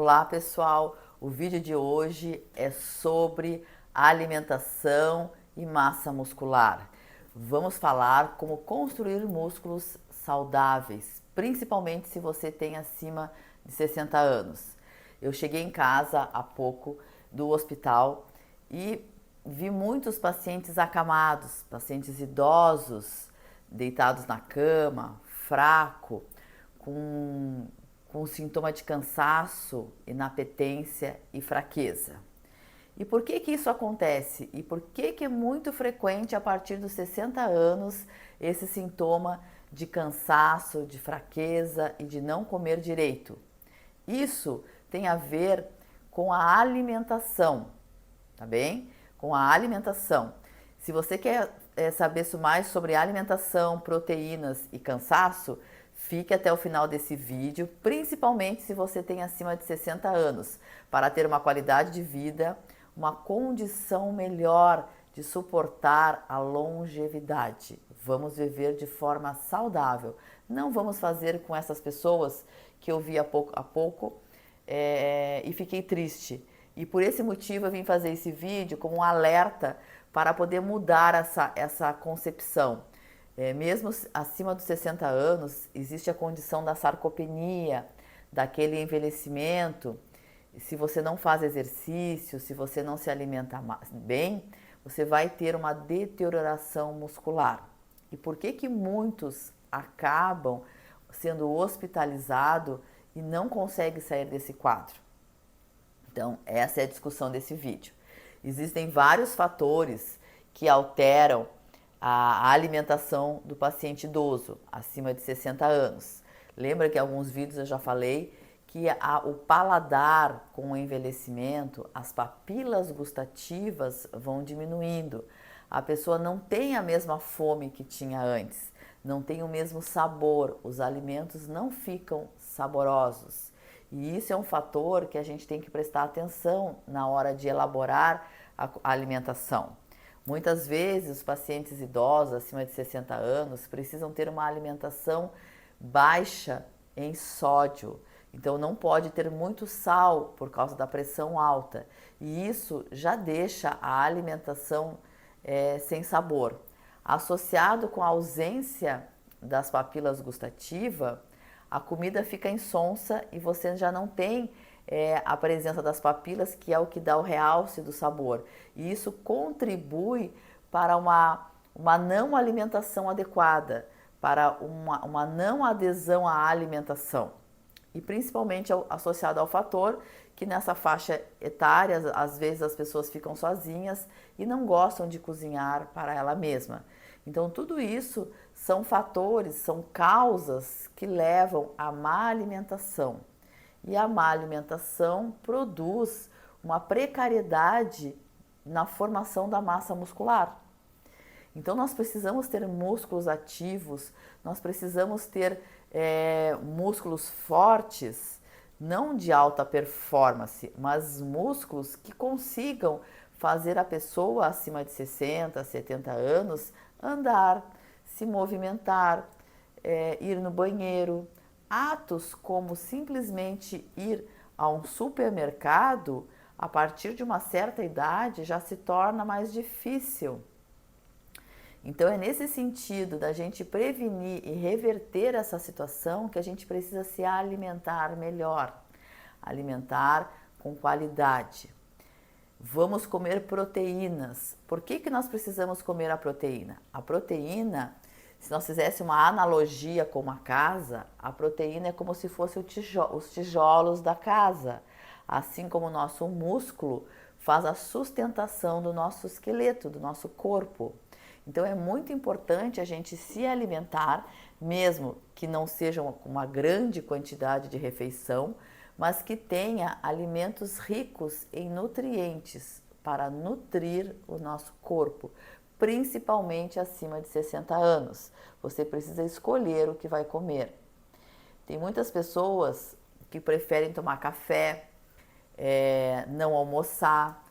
Olá pessoal, o vídeo de hoje é sobre alimentação e massa muscular. Vamos falar como construir músculos saudáveis, principalmente se você tem acima de 60 anos. Eu cheguei em casa há pouco do hospital e vi muitos pacientes acamados, pacientes idosos, deitados na cama, fraco, com sintoma de cansaço, inapetência e fraqueza. E por que que isso acontece? E por que que é muito frequente a partir dos 60 anos esse sintoma de cansaço, de fraqueza e de não comer direito? Isso tem a ver com a alimentação, tá bem? Com a alimentação. Se você quer saber mais sobre alimentação, proteínas e cansaço, fique até o final desse vídeo, principalmente se você tem acima de 60 anos, para ter uma qualidade de vida, uma condição melhor de suportar a longevidade. Vamos viver de forma saudável. Não vamos fazer com essas pessoas que eu vi há pouco e fiquei triste. E por esse motivo eu vim fazer esse vídeo como um alerta para poder mudar essa concepção. Mesmo acima dos 60 anos, existe a condição da sarcopenia, daquele envelhecimento. Se você não faz exercício, se você não se alimenta bem, você vai ter uma deterioração muscular. E por que que muitos acabam sendo hospitalizados e não conseguem sair desse quadro? Então, essa é a discussão desse vídeo. Existem vários fatores que alteram a alimentação do paciente idoso, acima de 60 anos. Lembra que em alguns vídeos eu já falei que o paladar com o envelhecimento, as papilas gustativas vão diminuindo. A pessoa não tem a mesma fome que tinha antes, não tem o mesmo sabor, os alimentos não ficam saborosos. E isso é um fator que a gente tem que prestar atenção na hora de elaborar a alimentação. Muitas vezes os pacientes idosos acima de 60 anos precisam ter uma alimentação baixa em sódio. Então não pode ter muito sal por causa da pressão alta. E isso já deixa a alimentação sem sabor. Associado com a ausência das papilas gustativas, a comida fica insonsa e você já não tem a presença das papilas, que é o que dá o realce do sabor. E isso contribui para uma não alimentação adequada, para uma não adesão à alimentação. E principalmente associado ao fator que nessa faixa etária, às vezes as pessoas ficam sozinhas e não gostam de cozinhar para ela mesma. Então tudo isso são fatores, são causas que levam à má alimentação. E a má alimentação produz uma precariedade na formação da massa muscular. Então nós precisamos ter músculos ativos, nós precisamos ter músculos fortes, não de alta performance, mas músculos que consigam fazer a pessoa acima de 60, 70 anos andar, se movimentar, ir no banheiro. Atos como simplesmente ir a um supermercado, a partir de uma certa idade, já se torna mais difícil. Então é nesse sentido da gente prevenir e reverter essa situação que a gente precisa se alimentar melhor, alimentar com qualidade. Vamos comer proteínas. Por que que nós precisamos comer a proteína? A proteína, se nós fizéssemos uma analogia com uma casa, a proteína é como se fosse os tijolos da casa. Assim como o nosso músculo faz a sustentação do nosso esqueleto, do nosso corpo. Então é muito importante a gente se alimentar, mesmo que não seja uma grande quantidade de refeição, mas que tenha alimentos ricos em nutrientes para nutrir o nosso corpo, principalmente acima de 60 anos. Você precisa escolher o que vai comer. Tem muitas pessoas que preferem tomar café, não almoçar,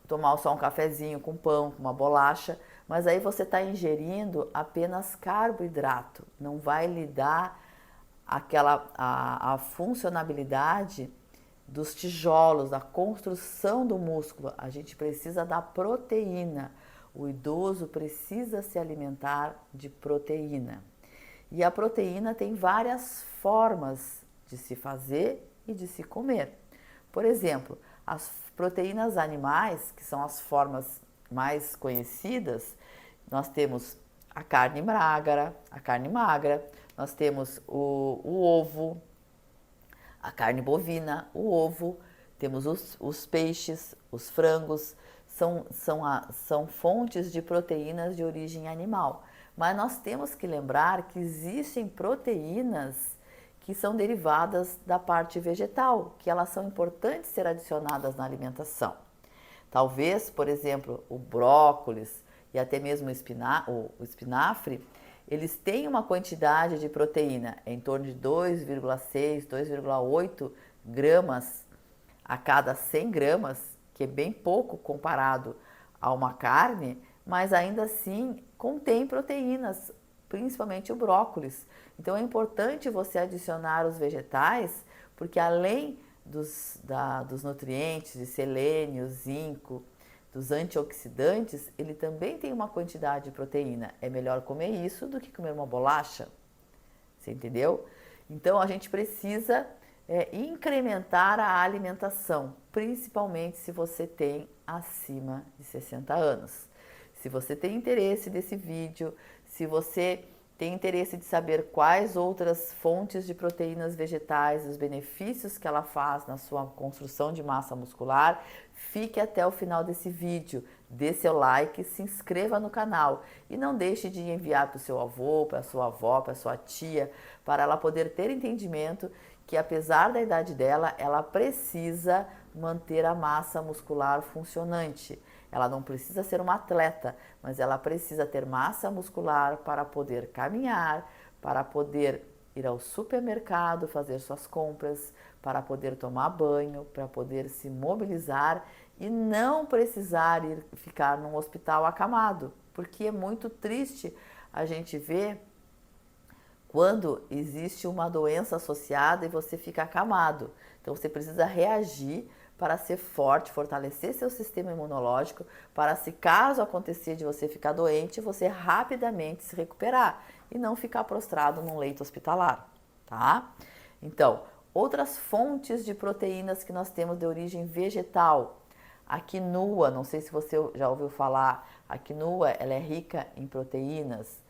tomar só um cafezinho com pão, com uma bolacha, mas aí você está ingerindo apenas carboidrato, não vai lhe dar a funcionalidade dos tijolos, da construção do músculo. A gente precisa da proteína. O idoso precisa se alimentar de proteína. E a proteína tem várias formas de se fazer e de se comer. Por exemplo, as proteínas animais, que são as formas mais conhecidas, nós temos a carne magra, nós temos o ovo, a carne bovina, o ovo, temos os peixes, os frangos, são fontes de proteínas de origem animal. Mas nós temos que lembrar que existem proteínas que são derivadas da parte vegetal, que elas são importantes ser adicionadas na alimentação. Talvez, por exemplo, o brócolis e até mesmo o espinafre, eles têm uma quantidade de proteína em torno de 2,6, 2,8 gramas a cada 100 gramas, que é bem pouco comparado a uma carne, mas ainda assim contém proteínas, principalmente o brócolis. Então é importante você adicionar os vegetais, porque além dos nutrientes de selênio, zinco, dos antioxidantes, ele também tem uma quantidade de proteína. É melhor comer isso do que comer uma bolacha. Você entendeu? Então a gente precisa incrementar a alimentação, principalmente se você tem acima de 60 anos. Se você tem interesse desse vídeo, se você tem interesse de saber quais outras fontes de proteínas vegetais, os benefícios que ela faz na sua construção de massa muscular, fique até o final desse vídeo, dê seu like, se inscreva no canal e não deixe de enviar para o seu avô, para a sua avó, para a sua tia, para ela poder ter entendimento que apesar da idade dela, ela precisa manter a massa muscular funcionante. Ela não precisa ser uma atleta, mas ela precisa ter massa muscular para poder caminhar, para poder ir ao supermercado, fazer suas compras, para poder tomar banho, para poder se mobilizar e não precisar ficar num hospital acamado, porque é muito triste a gente ver quando existe uma doença associada e você fica acamado. Então você precisa reagir para ser forte, fortalecer seu sistema imunológico, para se caso acontecer de você ficar doente, você rapidamente se recuperar e não ficar prostrado num leito hospitalar, tá? Então, outras fontes de proteínas que nós temos de origem vegetal. A quinoa, não sei se você já ouviu falar, a quinoa, ela é rica em proteínas.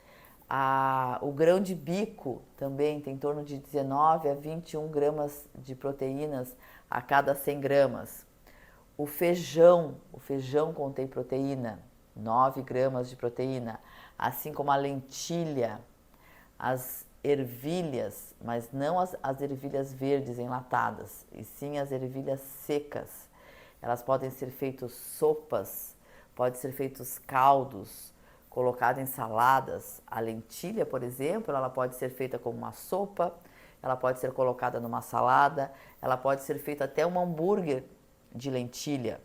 O grão de bico também tem em torno de 19 a 21 gramas de proteínas a cada 100 gramas. O feijão contém proteína, 9 gramas de proteína, assim como a lentilha, as ervilhas, mas não as ervilhas verdes enlatadas, e sim as ervilhas secas. Elas podem ser feitas sopas, podem ser feitos caldos, colocada em saladas. A lentilha, por exemplo, ela pode ser feita como uma sopa, ela pode ser colocada numa salada, ela pode ser feita até um hambúrguer de lentilha.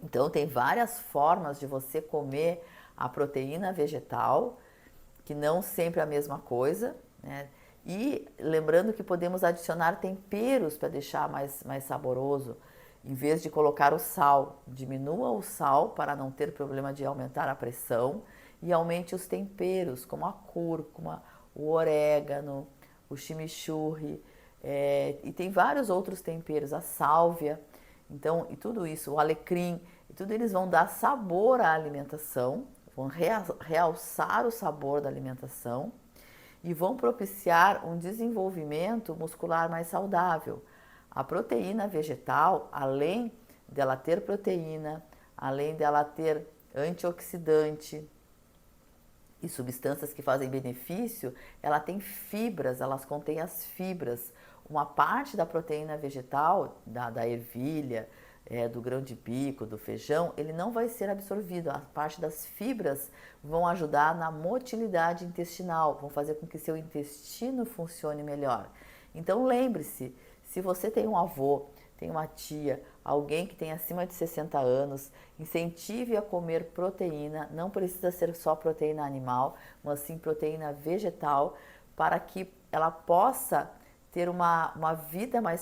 Então tem várias formas de você comer a proteína vegetal, que não sempre é a mesma coisa, né? E lembrando que podemos adicionar temperos para deixar mais saboroso. Em vez de colocar o sal, diminua o sal para não ter problema de aumentar a pressão e aumente os temperos, como a cúrcuma, o orégano, o chimichurri, e tem vários outros temperos, a sálvia, então, e tudo isso, o alecrim, e tudo eles vão dar sabor à alimentação, vão realçar o sabor da alimentação e vão propiciar um desenvolvimento muscular mais saudável. A proteína vegetal, além dela ter proteína, além dela ter antioxidante e substâncias que fazem benefício, ela tem fibras, elas contêm as fibras. Uma parte da proteína vegetal, da ervilha, do grão de bico, do feijão, ele não vai ser absorvido. A parte das fibras vão ajudar na motilidade intestinal, vão fazer com que seu intestino funcione melhor. Então lembre-se, se você tem um avô, tem uma tia, alguém que tem acima de 60 anos, incentive a comer proteína, não precisa ser só proteína animal, mas sim proteína vegetal, para que ela possa ter uma vida mais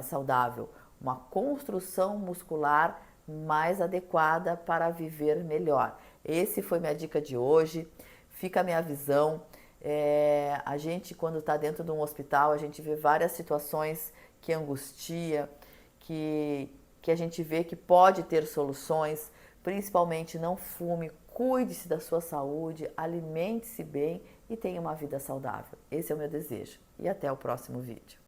saudável, uma construção muscular mais adequada para viver melhor. Esse foi minha dica de hoje. Fica a minha visão. A gente, quando está dentro de um hospital, a gente vê várias situações que angustia, que a gente vê que pode ter soluções. Principalmente não fume, cuide-se da sua saúde, alimente-se bem e tenha uma vida saudável. Esse é o meu desejo. E até o próximo vídeo.